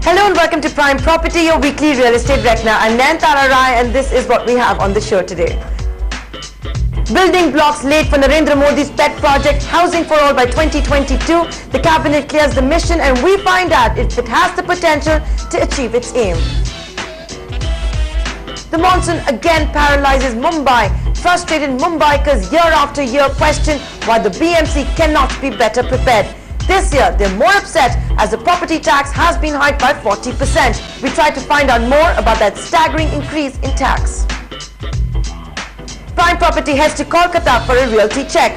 Hello and welcome to Prime Property, your weekly real estate reckoner. I'm Nayantara Rai and this is what we have on the show today. Building blocks laid for Narendra Modi's pet project, Housing for All by 2022. The cabinet clears the mission and we find out if it has the potential to achieve its aim. The monsoon again paralyzes Mumbai. Frustrated Mumbaikars year after year question why the BMC cannot be better prepared. This year, they're more upset as the property tax has been hiked by 40%. We try to find out more about that staggering increase in tax. Prime Property heads to Kolkata for a realty check.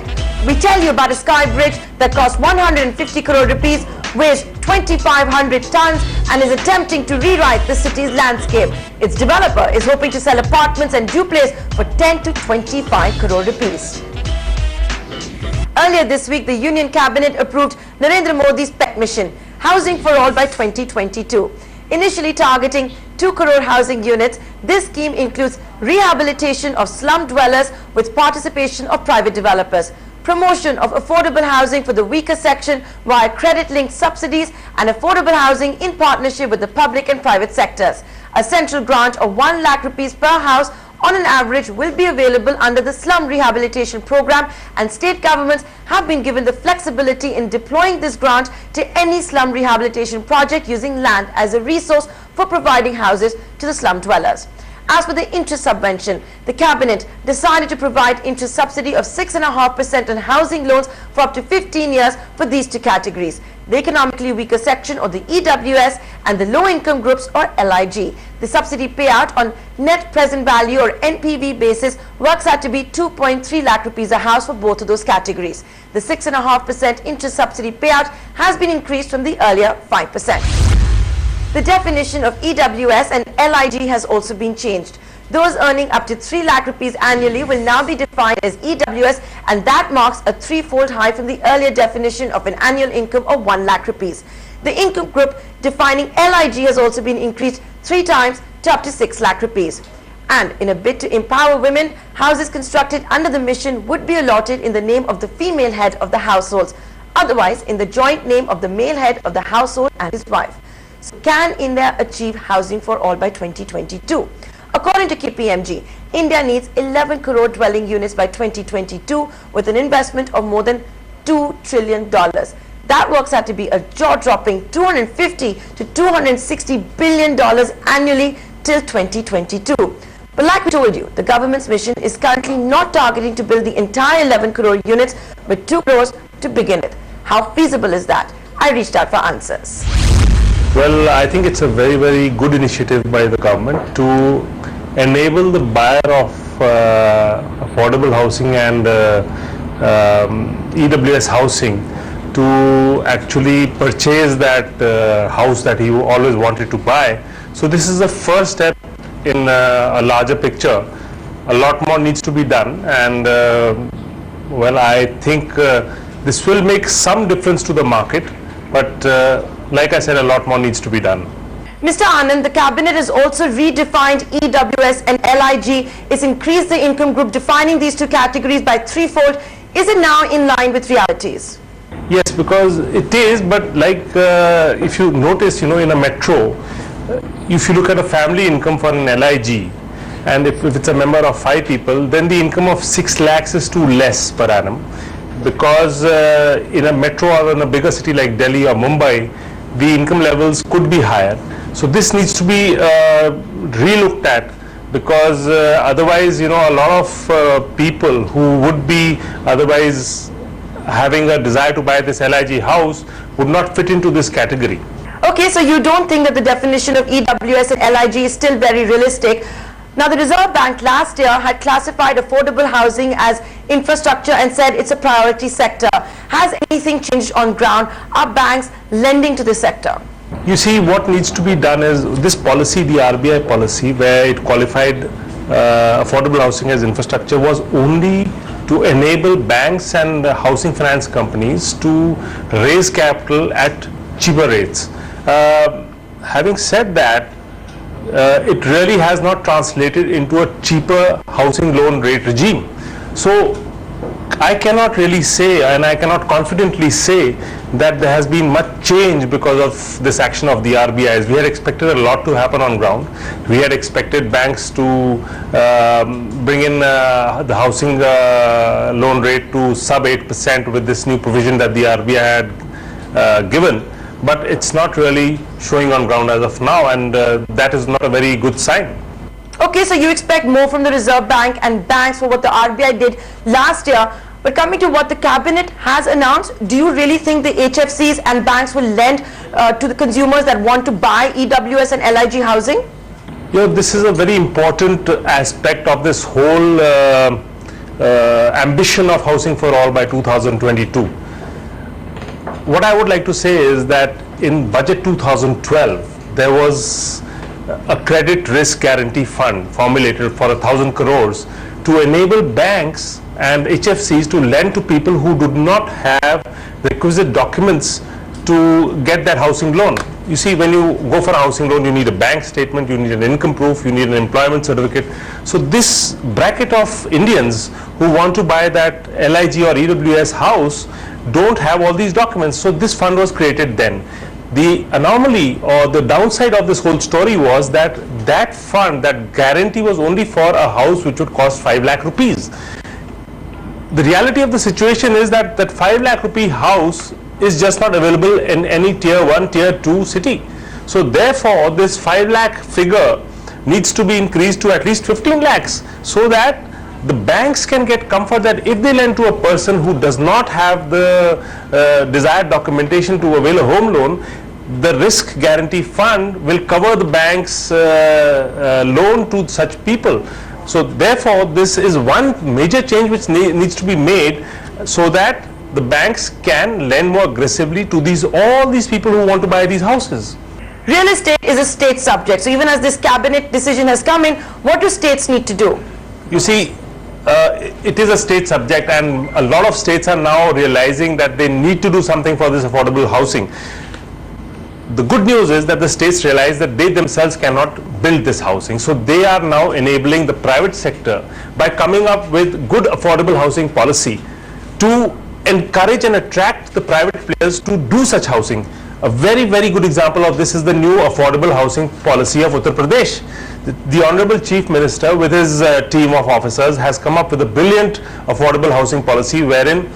We tell you about a sky bridge that cost 150 crore rupees, weighs 2,500 tons and is attempting to rewrite the city's landscape. Its developer is hoping to sell apartments and duplex for 10 to 25 crore rupees. Earlier this week, the Union Cabinet approved Narendra Modi's pet mission, Housing for All by 2022. Initially targeting 2 crore housing units, this scheme includes rehabilitation of slum dwellers with participation of private developers, promotion of affordable housing for the weaker section via credit-linked subsidies and affordable housing in partnership with the public and private sectors. A central grant of 1 lakh rupees per house on an average will be available under the slum rehabilitation program, and state governments have been given the flexibility in deploying this grant to any slum rehabilitation project using land as a resource for providing houses to the slum dwellers. As for the interest subvention, the cabinet decided to provide interest subsidy of 6.5% on housing loans for up to 15 years for these two categories: the economically weaker section or the EWS and the low income groups or LIG. The subsidy payout on net present value or NPV basis works out to be 2.3 lakh rupees a house for both of those categories. The 6.5% interest subsidy payout has been increased from the earlier 5%. The definition of EWS and LIG has also been changed. Those earning up to 3 lakh rupees annually will now be defined as EWS, and that marks a threefold high from the earlier definition of an annual income of 1 lakh rupees. The income group defining LIG has also been increased 3 times to up to 6 lakh rupees. And in a bid to empower women, houses constructed under the mission would be allotted in the name of the female head of the households, otherwise in the joint name of the male head of the household and his wife. So can India achieve housing for all by 2022? According to KPMG, India needs 11 crore dwelling units by 2022 with an investment of more than $2 trillion. That works out to be a jaw-dropping $250 to $260 billion annually till 2022. But like we told you, the government's mission is currently not targeting to build the entire 11 crore units, but 2 crores to begin with. How feasible is that? I reached out for answers. Well, I think it's a very, very good initiative by the government to enable the buyer of affordable housing and EWS housing to actually purchase that house that he always wanted to buy. So this is the first step in a larger picture. A lot more needs to be done, and well, I think this will make some difference to the market, but like I said, a lot more needs to be done. Mr. Anand, the cabinet has also redefined EWS and LIG. It's increased the income group, defining these two categories by threefold. Is it now in line with realities? Yes, because it is, but like if you notice, in a metro, if you look at a family income for an LIG, and if it's a member of 5 people, then the income of 6 lakhs is too less per annum, because in a metro or in a bigger city like Delhi or Mumbai, the income levels could be higher. So this needs to be re-looked at, because otherwise, a lot of people who would be otherwise having a desire to buy this LIG house would not fit into this category. Okay, so you don't think that the definition of EWS and LIG is still very realistic. Now, the Reserve Bank last year had classified affordable housing as infrastructure and said it's a priority sector. Has anything changed on ground? Are banks lending to the sector? You see, what needs to be done is this policy, the RBI policy, where it qualified affordable housing as infrastructure, was only to enable banks and housing finance companies to raise capital at cheaper rates. Having said that, it really has not translated into a cheaper housing loan rate regime. So I cannot really say, and I cannot confidently say, that there has been much change because of this action of the RBI. We had expected a lot to happen on ground. We had expected banks to bring in the housing loan rate to sub 8% with this new provision that the RBI had given. But it's not really showing on ground as of now, and that is not a very good sign. Okay, so you expect more from the Reserve Bank and banks for what the RBI did last year. But coming to what the cabinet has announced, do you really think the HFCs and banks will lend to the consumers that want to buy EWS and LIG housing? You know, this is a very important aspect of this whole ambition of housing for all by 2022. What I would like to say is that in budget 2012, there was a credit risk guarantee fund formulated for 1,000 crores to enable banks and HFCs to lend to people who do not have the requisite documents to get that housing loan. You see, when you go for a housing loan, you need a bank statement, you need an income proof, you need an employment certificate. So this bracket of Indians who want to buy that LIG or EWS house don't have all these documents. So this fund was created then. The anomaly or the downside of this whole story was that that fund, that guarantee, was only for a house which would cost 5 lakh rupees. The reality of the situation is that that 5 lakh rupee house is just not available in any tier 1, tier 2 city. So therefore, this 5 lakh figure needs to be increased to at least 15 lakhs so that the banks can get comfort that if they lend to a person who does not have the desired documentation to avail a home loan, the risk guarantee fund will cover the bank's loan to such people. So therefore, this is one major change which needs to be made so that the banks can lend more aggressively to all these people who want to buy these houses. Real estate is a state subject. So even as this cabinet decision has come in, what do states need to do? You see, it is a state subject, and a lot of states are now realizing that they need to do something for this affordable housing. The good news is that the states realize that they themselves cannot build this housing. So they are now enabling the private sector by coming up with good affordable housing policy to encourage and attract the private players to do such housing. A very, very good example of this is the new affordable housing policy of Uttar Pradesh. The Honorable Chief Minister with his team of officers has come up with a brilliant affordable housing policy wherein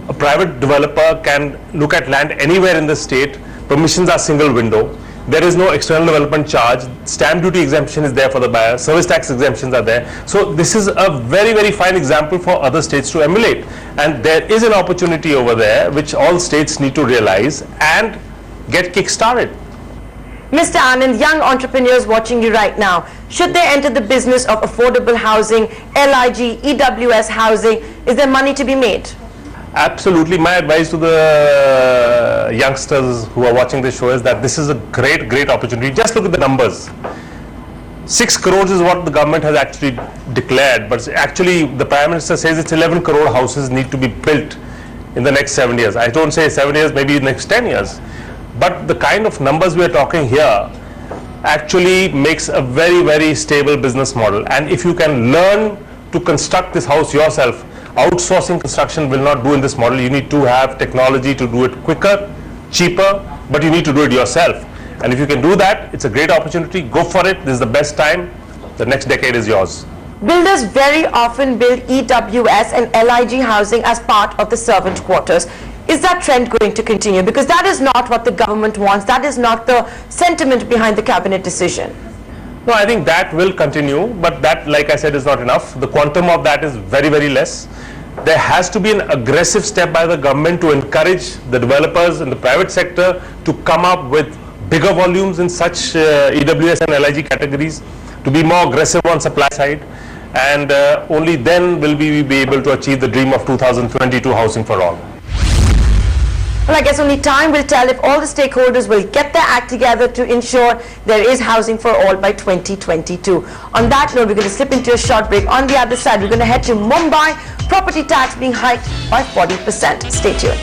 a private developer can look at land anywhere in the state. Permissions are single window. There is no external development charge. Stamp duty exemption is there for the buyer. Service tax exemptions are there. So this is a very, very fine example for other states to emulate. And there is an opportunity over there which all states need to realize and get kick-started. Mr. Anand, young entrepreneurs watching you right now, should they enter the business of affordable housing, LIG, EWS housing? Is there money to be made? Absolutely. My advice to the youngsters who are watching this show is that this is a great, great opportunity. Just look at the numbers. 6 crores is what the government has actually declared, but actually the Prime Minister says it's 11 crore houses need to be built in the next 7 years. I don't say 7 years, maybe the next 10 years. But the kind of numbers we are talking here actually makes a very, very stable business model. And if you can learn to construct this house yourself, outsourcing construction will not do in this model. You need to have technology to do it quicker, cheaper, but you need to do it yourself. And if you can do that, it's a great opportunity. Go for it. This is the best time. The next decade is yours. Builders very often build EWS and LIG housing as part of the servant quarters. Is that trend going to continue? Because that is not what the government wants. That is not the sentiment behind the cabinet decision. No, I think that will continue, but that, like I said, is not enough. The quantum of that is very, very less. There has to be an aggressive step by the government to encourage the developers in the private sector to come up with bigger volumes in such EWS and LIG categories, to be more aggressive on supply side, and only then will we be able to achieve the dream of 2022 housing for all. Well, I guess only time will tell if all the stakeholders will get their act together to ensure there is housing for all by 2022. On that note, we're going to slip into a short break. On the other side, we're going to head to Mumbai. Property tax being hiked by 40%. Stay tuned.